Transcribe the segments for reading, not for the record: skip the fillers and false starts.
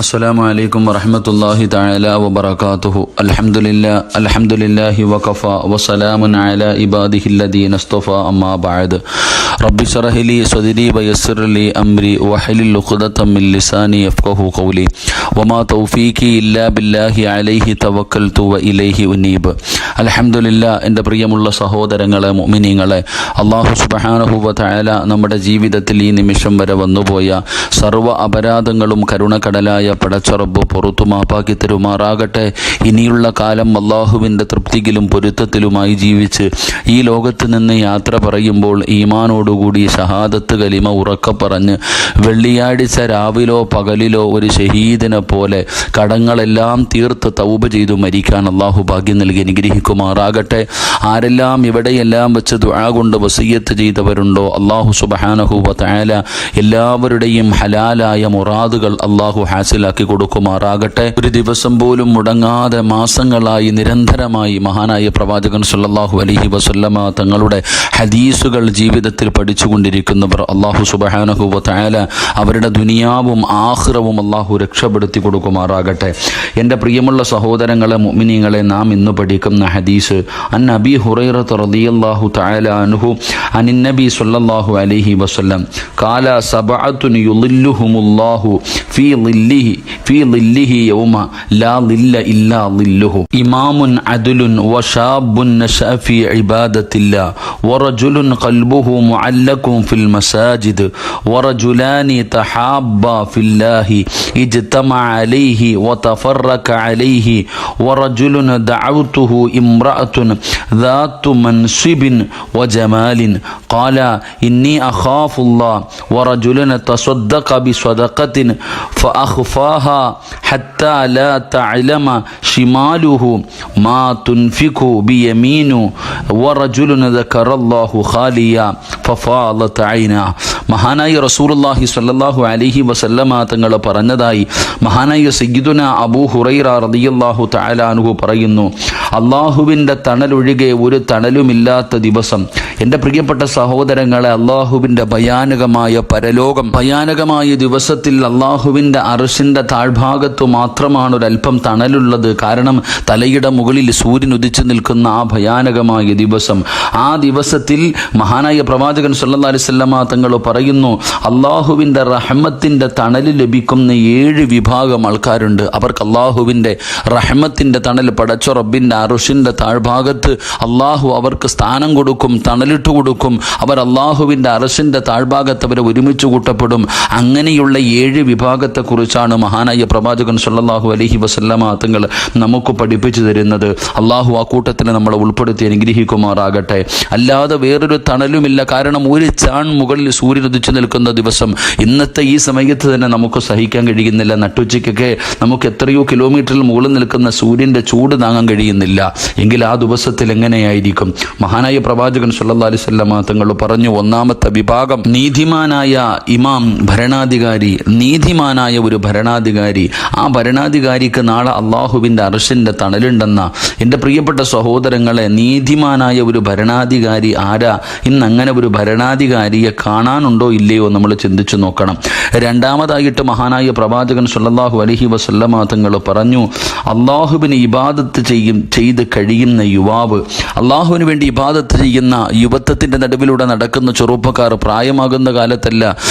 السلام عليكم ورحمة الله تعالى وبركاته. الحمد لله وكفى وسلام على عباده الذين اصطفى أما بعد. رب اشرح لي صدري ويسر لي أمري واحلل عقدة من لساني يفقهوا قولي وما توفيقي إلا بالله عليه توكلت وإليه أنيب. അൽഹംദുലില്ലാ. എൻ്റെ പ്രിയമുള്ള സഹോദരങ്ങളെ, മുഅ്മിനീങ്ങളെ, അല്ലാഹു സുബ്ഹാനഹു വ തആല നമ്മുടെ ജീവിതത്തിൽ ഈ നിമിഷം വരെ വന്നുപോയ സർവ്വ അപരാധങ്ങളും കരുണക്കടലായ പടച്ച റബ്ബ് പുറത്തു മാപ്പാക്കി തരുമാറാകട്ടെ. ഇനിയുള്ള കാലം അല്ലാഹുവിൻ്റെ തൃപ്തിയിലും പൊരുത്തത്തിലുമായി ജീവിച്ച് ഈ ലോകത്ത് നിന്ന് യാത്ര പറയുമ്പോൾ ഈമാനോടുകൂടി ഷഹാദത്ത് കലിമ ഉറക്കെ പറഞ്ഞ് വെള്ളിയാഴ്ച രാവിലോ പകലിലോ ഒരു ഷഹീദിനെ പോലെ കടങ്ങളെല്ലാം തീർത്ത് തൗബ ചെയ്തു മരിക്കാൻ അല്ലാഹു ഭാഗ്യം നൽകി അനുഗ്രഹിക്കുമാറാകട്ടെ. ആരെല്ലാം ഇവിടെയെല്ലാം വെച്ച് ദുആ കൊണ്ട് വസിയ്യത്ത് ചെയ്തവരുണ്ടോ അല്ലാഹു സുബ്ഹാനഹു വ തആല എല്ലാവരുടെയും ഹലാലായ മുറാദുകൾ അല്ലാഹു ഹാസിലാക്കി കൊടുക്കുമാറാകട്ടെ. ഒരു ദിവസം പോലും മുടങ്ങാതെ മാസങ്ങളായി നിരന്തരമായി മഹാനായ പ്രവാചകൻ സല്ലല്ലാഹു അലൈഹി വസല്ലമ തങ്ങളുടെ ഹദീസുകൾ ജീവിതത്തിൽ പഠിച്ചുകൊണ്ടിരിക്കുന്നവർ അല്ലാഹു സുബ്ഹാനഹു വ തആല അവരുടെ ദുനിയാവും ആഖിറവും അല്ലാഹു രക്ഷപ്പെടുത്തി കൊടുക്കുമാറാകട്ടെ. എൻ്റെ പ്രിയമുള്ള സഹോദരങ്ങളെ, മുഅ്മിനീങ്ങളെ, നാം ഇന്ന് പഠിക്കുന്ന ഹദീസ് അൻ അബീ ഹുറൈറ റളിയല്ലാഹു തആല അൻഹു അനിൻ നബി സല്ലല്ലാഹു അലൈഹി വസല്ലം ഖാല സബഅത്തുൻ യുളില്ലുഹുമുല്ലാഹു ഫീ ളില്ലിഹി യൗമ ലാ ളില്ല ഇല്ലാ ളില്ലുഹു ഇമാമുൻ അദ്ലുൻ വശാബുൻ നശഅ ഫീ ഇബാദത്തില്ലാ വറജുലുൻ ഖൽബുഹു മുഅല്ലഖുൻ ഫിൽ മസാജിദ് വറജുലാനി തഹാബ്ബാ ഫില്ലാഹി ഇജ്തമഅ അലൈഹി വതഫറക അലൈഹി വറജുലുൻ ദഅവതുഹു ഇംറഅത്തുൻ ذات منصب وجمال قال إني أخاف الله ورجل تصدق بصدقة فأخفاها حتى لا تعلم شماله ما تنفق بيمينه ورجل ذكر الله خاليا ففاضت عيناه. മഹാനായ റസൂലുള്ളാഹി സ്വല്ലല്ലാഹു അലൈഹി വസല്ലമ തങ്ങൾ പറഞ്ഞതായി മഹാനായ സയ്യിദുന അബൂ ഹുറൈറ റളിയല്ലാഹു തആല അൻഹു പറയുന്നു, അല്ലാഹുവിൻ്റെ തണലൊഴികെ ഒരു തണലുമില്ലാത്ത ദിവസം. എൻ്റെ പ്രിയപ്പെട്ട സഹോദരങ്ങളെ, അല്ലാഹുവിൻ്റെ ഭയാനകമായ പരലോകം, ഭയാനകമായ ദിവസത്തിൽ അല്ലാഹുവിൻ്റെ അർശിൻ്റെ താഴ്ഭാഗത്തു മാത്രമാണ് ഒരല്പം തണലുള്ളത്. കാരണം തലയുടെ മുകളിൽ സൂര്യൻ ഉദിച്ചു നിൽക്കുന്ന ആ ഭയാനകമായ ദിവസം. ആ ദിവസത്തിൽ മഹാനായ പ്രവാചകൻ സല്ലല്ലാഹു അലൈഹി വസല്ലമ തങ്ങൾ പറയുന്നു, അല്ലാഹുവിൻ്റെ റഹ്മത്തിൻ്റെ തണൽ ലഭിക്കുന്ന 7 വിഭാഗം ആൾക്കാരുണ്ട്. അവർക്ക് അല്ലാഹുവിൻ്റെ റഹ്മത്തിൻ്റെ തണൽ, പടച്ച റബ്ബിൻ്റെ അർശിൻ്റെ താഴ്ഭാഗത്ത് അല്ലാഹു അവർക്ക് സ്ഥാനം കൊടുക്കും, തണലിട്ട് കൊടുക്കും. അവർ അല്ലാഹുവിൻ്റെ അർശിൻ്റെ താഴ്ഭാഗത്ത് അവരെ ഒരുമിച്ച് കൂട്ടപ്പെടും. അങ്ങനെയുള്ള 7 വിഭാഗത്തെക്കുറിച്ചാണ് മഹാനായ പ്രവാചകൻ സല്ലല്ലാഹു അലൈഹി വസല്ലമ തങ്ങൾ നമുക്ക് പഠിപ്പിച്ചു തരുന്നത്. അല്ലാഹു ആ കൂട്ടത്തിൽ നമ്മളെ ഉൾപ്പെടുത്തി അനുഗ്രഹിക്കുമാറാകട്ടെ. അല്ലാതെ വേറൊരു തണലുമില്ല. കാരണം ഒരു ചാൺ മുകളിൽ സൂര്യൻ ഉദിച്ചു നിൽക്കുന്ന ദിവസം ഇന്നത്തെ ഈ സമയത്ത് തന്നെ നമുക്ക് സഹിക്കാൻ കഴിയുന്നില്ല. നട്ടുച്ചയ്ക്കൊക്കെ നമുക്ക് എത്രയോ കിലോമീറ്ററിൽ മുകളിൽ നിൽക്കുന്ന സൂര്യൻ്റെ ചൂട് താങ്ങാൻ കഴിയുന്നില്ല. എങ്കിൽ ആ ദിവസത്തിൽ എങ്ങനെയായിരിക്കും? മഹാനായ പ്രവാചകൻ സല്ലല്ലാഹു അലൈഹി വസല്ലമ തങ്ങൾ പറഞ്ഞു, ഒന്നാമത്തെ വിഭാഗം നീതിമാനായ ഇമാം, ഭരണാധികാരി, നീതിമാനായ ഒരു ഭരണാധികാരി. ആ ഭരണാധികാരിക്ക് നാളെ അല്ലാഹുവിൻ്റെ അർശിൻ്റെ തണലുണ്ടെന്ന. എൻ്റെ പ്രിയപ്പെട്ട സഹോദരങ്ങളെ, നീതിമാനായ ഒരു ഭരണാധികാരി ആരാ? ഇന്ന് അങ്ങനെ ഒരു ഭരണാധികാരിയെ കാണാനുണ്ടോ ഇല്ലയോ നമ്മൾ ചിന്തിച്ചു നോക്കണം. രണ്ടാമതായിട്ട് മഹാനായ പ്രവാചകൻ സല്ലല്ലാഹു അലൈഹി വസല്ലമ തങ്ങൾ പറഞ്ഞു, അല്ലാഹുവിന് ഇബാദത്ത് ചെയ്ത് കഴിയുന്ന യുവാവ്, അല്ലാഹുവിന് വേണ്ടി ഇബാദത്ത് ചെയ്യുന്ന, യുവത്വത്തിൻ്റെ നടുവിലൂടെ നടക്കുന്ന ചെറുപ്പക്കാർ, പ്രായമാകുന്ന കാലത്തല്ല,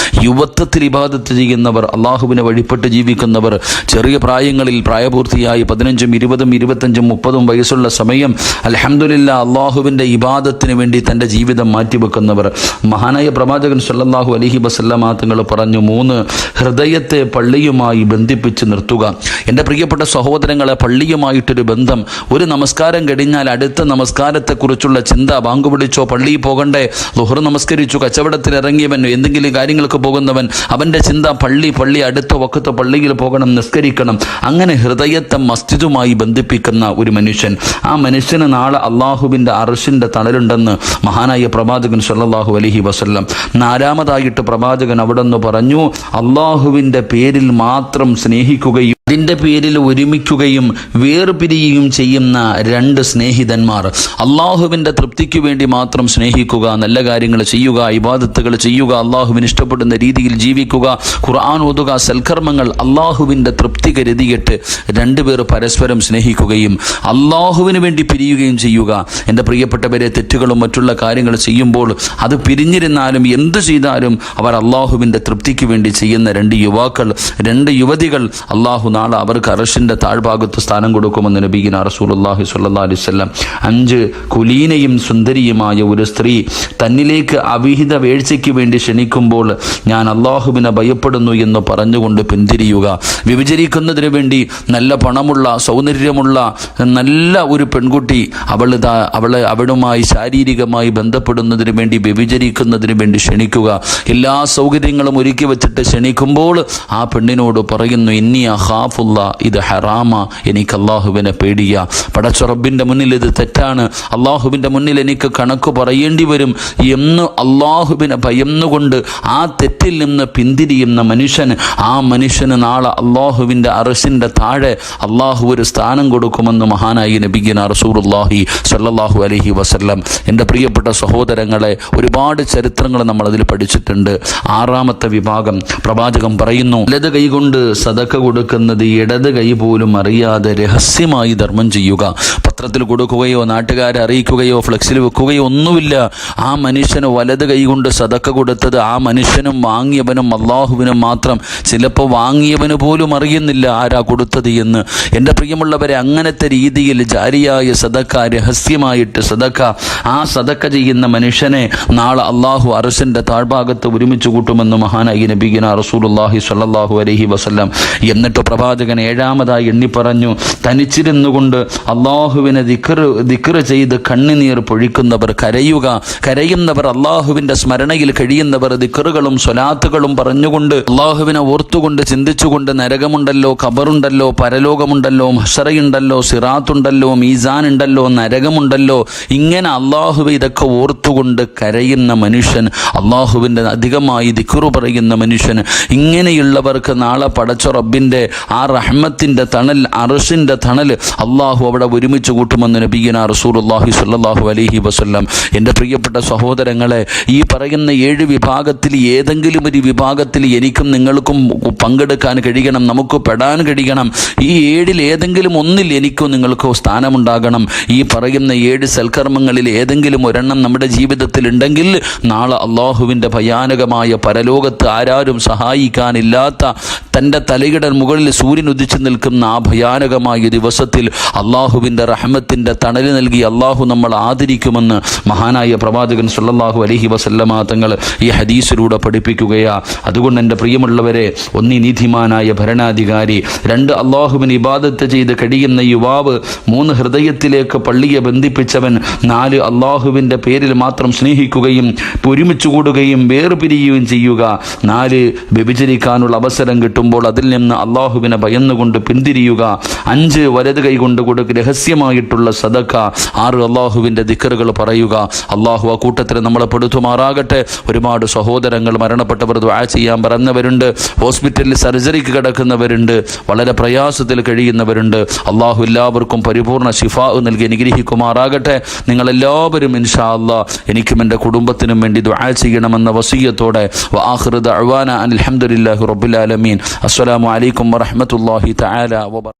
യുവത്വത്തിൽ ഇബാദത്ത് ചെയ്യുന്നവർ, അല്ലാഹുവിനെ വഴിപ്പെട്ട് ജീവിക്കുന്നവർ, ചെറിയ പ്രായങ്ങളിൽ പ്രായപൂർത്തിയായി 15, 20, 25, 30 വയസ്സുള്ള സമയം അൽഹംദുലില്ലാ അല്ലാഹുവിൻ്റെ ഇബാദത്തിന് വേണ്ടി തൻ്റെ ജീവിതം മാറ്റിവെക്കുന്നവർ. മഹാനായ പ്രവാചകൻ സല്ലല്ലാഹു അലൈഹി വസല്ലമ തങ്ങൾ പറഞ്ഞു, 3 ഹൃദയത്തെ പള്ളിയുമായി ബന്ധിപ്പിച്ച് നിർത്തുക. എൻ്റെ പ്രിയപ്പെട്ട സഹോദരങ്ങളെ, പള്ളിയുമായിട്ടൊരു ബന്ധം. ഒരു നമസ്കാരം കഴിഞ്ഞാൽ അടുത്ത നമസ്കാരത്തെക്കുറിച്ചുള്ള ചിന്ത. ബാങ്ക് പിടിച്ചോ, പള്ളിയിൽ പോകണ്ടേ, ളുഹർ നമസ്കരിച്ചു, കച്ചവടത്തിൽ ഇറങ്ങിയവൻ, എന്തെങ്കിലും കാര്യങ്ങൾക്ക് പോകുന്നവൻ, അവൻ്റെ ചിന്ത പള്ളി, അടുത്ത വഖത്ത് പള്ളിയിൽ പോകണം, നിസ്കരിക്കണം. അങ്ങനെ ഹൃദയത്തെ മസ്ജിദുമായി ബന്ധിപ്പിക്കുന്ന ഒരു മനുഷ്യൻ, ആ മനുഷ്യന് നാളെ അല്ലാഹുവിൻ്റെ അർശിൻ്റെ തണലുണ്ടെന്ന് മഹാനായ പ്രവാചകൻ സല്ലല്ലാഹു അലൈഹി വസല്ലം. 4ാമതായിട്ട് പ്രവാചകൻ അവിടെ നിന്ന് പറഞ്ഞു, അല്ലാഹുവിൻ്റെ പേരിൽ മാത്രം സ്നേഹിക്കുകയും അതിൻ്റെ പേരിൽ ഒരുമിക്കുകയും വേർപിരിയുകയും ചെയ്യുന്ന രണ്ട് സ്നേഹിതന്മാർ. അള്ളാഹുവിൻ്റെ തൃപ്തിക്ക് വേണ്ടി മാത്രം സ്നേഹിക്കുക, നല്ല കാര്യങ്ങൾ ചെയ്യുക, ഇബാദത്തുകൾ ചെയ്യുക, അള്ളാഹുവിന് ഇഷ്ടപ്പെടുന്ന രീതിയിൽ ജീവിക്കുക, ഖുർആൻ ഓതുക, സൽക്കർമ്മങ്ങൾ അള്ളാഹുവിൻ്റെ തൃപ്തി കരുതിയിട്ട് രണ്ടുപേർ പരസ്പരം സ്നേഹിക്കുകയും അള്ളാഹുവിന് വേണ്ടി പിരിയുകയും ചെയ്യുക. എൻ്റെ പ്രിയപ്പെട്ടവരെ, തെറ്റുകളും മറ്റുള്ള കാര്യങ്ങൾ ചെയ്യുമ്പോൾ അത് പിരിഞ്ഞിരുന്നാലും എന്തു ചെയ്താലും അവർ അള്ളാഹുവിൻ്റെ തൃപ്തിക്ക് വേണ്ടി ചെയ്യുന്ന രണ്ട് യുവാക്കൾ, രണ്ട് യുവതികൾ, അള്ളാഹു നാളെ അവർക്ക് അർശിൻ്റെ താഴ്ഭാഗത്ത് സ്ഥാനം കൊടുക്കുമെന്ന് നബിയിന റസൂലുള്ളാഹി സ്വല്ലല്ലാഹു അലൈഹി വസല്ലം. 5 കുലീനയും സുന്ദരിയുമായ ഒരു സ്ത്രീ തന്നിലേക്ക് അവിഹിത വീഴ്ചയ്ക്ക് വേണ്ടി ക്ഷണിക്കുമ്പോൾ ഞാൻ അള്ളാഹുവിനെ ഭയപ്പെടുന്നു എന്ന് പറഞ്ഞുകൊണ്ട് പിന്തിരിയുക. വ്യഭിചരിക്കുന്നതിന് വേണ്ടി നല്ല പണമുള്ള, സൗന്ദര്യമുള്ള നല്ല ഒരു പെൺകുട്ടി അവളുമായി ശാരീരികമായി ബന്ധപ്പെടുന്നതിന് വേണ്ടി, വ്യഭിചരിക്കുന്നതിന് വേണ്ടി ക്ഷണിക്കുക. എല്ലാ സൗകര്യങ്ങളും ഒരുക്കി വെച്ചിട്ട് ക്ഷണിക്കുമ്പോൾ ആ പെണ്ണിനോട് പറയുന്നു, ഇന്നി അഖാഫുള്ള, ഇത് ഹറാമ, എനിക്ക് അള്ളാഹുവിനെ പേടിയ, പടച്ച റബ്ബിൻ്റെ മുന്നിൽ ഇത് തെറ്റാണ്, അള്ളാഹുവിൻ്റെ മുന്നിൽ എനിക്ക് കണക്ക് പറയേണ്ടി വരും എന്ന് അള്ളാഹുവിനെ ഭയന്നുകൊണ്ട് ആ തെറ്റിൽ നിന്ന് പിന്തിരിയുന്ന ആ മനുഷ്യന് നാളെ അള്ളാഹുവിൻ്റെ അർശിൻ്റെ താഴെ അള്ളാഹു ഒരു സ്ഥാനം കൊടുക്കുമെന്ന് മഹാനായി നബിയിന റസൂലുള്ളാഹി സ്വല്ലല്ലാഹു അലൈഹി വസല്ലം. എൻ്റെ പ്രിയപ്പെട്ട സഹോദരങ്ങളെ, ഒരുപാട് ചരിത്രങ്ങൾ നമ്മൾ അതിൽ പഠിച്ചിട്ടുണ്ട്. 6ാമത്തെ വിഭാഗം പ്രവാചകൻ പറയുന്നു, വലത് കൈകൊണ്ട് സദക്ക കൊടുക്കുന്നത് ഇടത് കൈ പോലും അറിയാതെ രഹസ്യമായി ധർമ്മം ചെയ്യുക. പത്രത്തിൽ കൊടുക്കുകയോ നാട്ടുകാരെ അറിയിക്കുകയോ ഫ്ലെക്സിൽ വെക്കുകയോ ഒന്നുമില്ല. ആ മനുഷ്യന് വലത് കൈ കൊണ്ട് സദക്ക കൊടുത്തത് ആ മനുഷ്യനും വാങ്ങിയവനും അള്ളാഹുവിനും മാത്രം. ചിലപ്പോൾ വാങ്ങിയവന് പോലും അറിയുന്നില്ല ആരാ കൊടുത്തത് എന്ന്. എൻ്റെ പ്രിയമുള്ളവരെ, അങ്ങനത്തെ രീതിയിൽ ജാരിയായ സദക്ക, രഹസ്യമായിട്ട് സദക്ക, ആ സദക്ക ചെയ്യുന്ന മനുഷ്യനെ നാളെ അള്ളാഹു അർശിൻ്റെ താഴ്ഭാഗത്ത് ഒരുമിച്ച് കൂട്ടുമെന്ന് മഹാനായി നബിയിന റസൂലുള്ളാഹി സ്വല്ലല്ലാഹു അലൈഹി വസല്ലം. എന്നിട്ട് പ്രവാചകൻ 7ാമതായി എണ്ണി പറഞ്ഞു, തനിച്ചിരുന്നു കൊണ്ട് അള്ളാഹുവിനെ ദിക്ർ ചെയ്ത് കണ്ണുനീർ പൊഴിക്കുന്നവർ, കരയുന്നവർ, അള്ളാഹുവിൻ്റെ സ്മരണയിൽ കഴിയുന്നവർ, ദിക്റുകളും സ്വലാത്തുകളും പറഞ്ഞുകൊണ്ട് അള്ളാഹുവിനെ ഓർത്തുകൊണ്ട് ചിന്തിച്ചുകൊണ്ട് നരകമുണ്ടല്ലോ, ഖബറുണ്ടല്ലോ, പരലോകമുണ്ടല്ലോ, മഹ്ശറയുണ്ടല്ലോ, സിറാത്തുണ്ടല്ലോ, മീസാൻ ഉണ്ടല്ലോ, നരകമുണ്ടല്ലോ, ഇങ്ങനെ അള്ളാഹുവെ ഇതൊക്കെ ഓർത്തുകൊണ്ട് കരയുന്ന മനുഷ്യൻ, അള്ളാഹുവിൻ്റെ അധികമായി ദിക്റ് പറയുന്ന മനുഷ്യൻ, ഇങ്ങനെയുള്ളവർക്ക് നാളെ പടച്ച റബ്ബിൻ്റെ ആ റഹ്മത്തിൻ്റെ തണൽ, അർശിൻ്റെ തണൽ അള്ളാഹു അവിടെ ഒരുമിച്ച് കൂട്ടുമെന്ന് നബിയിന റസൂലുള്ളാഹി സ്വല്ലല്ലാഹു അലൈഹി വസല്ലം. എൻ്റെ പ്രിയപ്പെട്ട സഹോദരങ്ങളെ, ഈ പറയുന്ന 7 വിഭാഗത്തിൽ ഏതെങ്കിലും ഒരു വിഭാഗത്തിൽ എനിക്കും നിങ്ങൾക്കും പങ്കെടുക്കാൻ കഴിയണം, നമുക്ക് പെടാൻ കഴിയണം. ഈ 7ൽ ഏതെങ്കിലും ഒന്നിൽ എനിക്കോ നിങ്ങൾക്കോ സ്ഥാനമുണ്ടാകണം. ഈ പറയുന്ന 7 സൽക്കർമ്മങ്ങളിൽ ഏതെങ്കിലും ഒരെണ്ണം നമ്മുടെ ജീവിതത്തിൽ ഉണ്ടെങ്കിൽ നാളെ അള്ളാഹുവിൻ്റെ ഭയാനകമായ പരലോകത്ത് ആരാരും സഹായിക്കാനില്ലാത്ത തൻ്റെ തലയുടെ മുകളിൽ സൂര്യൻ ഉദിച്ചു നിൽക്കുന്ന ആ ഭയാനകമായ ദിവസത്തിൽ അള്ളാഹുവിൻ്റെ റഹ്മത്തിൻ്റെ തണൽ നൽകി അള്ളാഹു നമ്മൾ ആദരിക്കുമെന്ന് മഹാനായ പ്രവാചകൻ സ്വല്ലല്ലാഹു അലൈഹി വസല്ലമ തങ്ങൾ ഈ ഹദീസിലൂടെ പഠിപ്പിക്കുകയാണ്. അതുകൊണ്ട് എൻ്റെ പ്രിയമുള്ളവരെ, 1 നീതിമാനായ ഭരണാധികാരി, 2 അള്ളാഹുവിന് ഇബാദത്ത് ചെയ്ത് കഴിയുന്ന യുവാവ്, 3 ഹൃദയത്തിലേക്ക് പള്ളിയെ ബന്ധിപ്പിച്ചവൻ, 4 അള്ളാഹുവിൻ്റെ പേരിൽ മാത്രം സ്നേഹിക്കുകയും ഒരുമിച്ച് കൂടുകയും വേർപിരിയുകയും ചെയ്യുക, 4 വ്യഭിചരിക്കാനുള്ള അവസരം കിട്ടുമ്പോൾ അതിൽ നിന്ന് അള്ളാഹുവിനെ ഭയന്നുകൊണ്ട് പിന്തിരിയുക, 5 വലത് കൈ കൊണ്ട് രഹസ്യമായിട്ടുള്ള സദക്ക, 6 അള്ളാഹുവിൻ്റെ ദിക്റുകൾ പറയുക. അള്ളാഹു ആ കൂട്ടത്തിൽ നമ്മളെ പെടുത്തുമാറാകട്ടെ. ഒരുപാട് സഹോദരങ്ങൾ മരണപ്പെട്ടവർ ദുആ ചെയ്യാൻ പറഞ്ഞവരുണ്ട്, ഹോസ്പിറ്റലിൽ സർജറിക്ക് കിടക്കുന്നവരുണ്ട്, വളരെ പ്രയാസത്തിൽ കഴിയുന്നവരുണ്ട്. അള്ളാഹു എല്ലാവർക്കും പരിപൂർണ്ണ ശിഫാ നൽകി അനുഗ്രഹിക്കുമാറാകട്ടെ. നിങ്ങളെല്ലാവരും ഇൻഷാ അല്ലാഹ് എനിക്കും എൻ്റെ കുടുംബത്തിനും വേണ്ടി ദുആ ചെയ്യണമെന്ന വസിയ്യത്തോടെ വആഖിറു ദഅ്വാനാ അൽഹംദുലില്ലാഹി റബ്ബിൽ ആലമീൻ. അസ്സലാമു അലൈക്കും വറഹ്മത്തുള്ളാഹി തആല വബറകാതുഹു.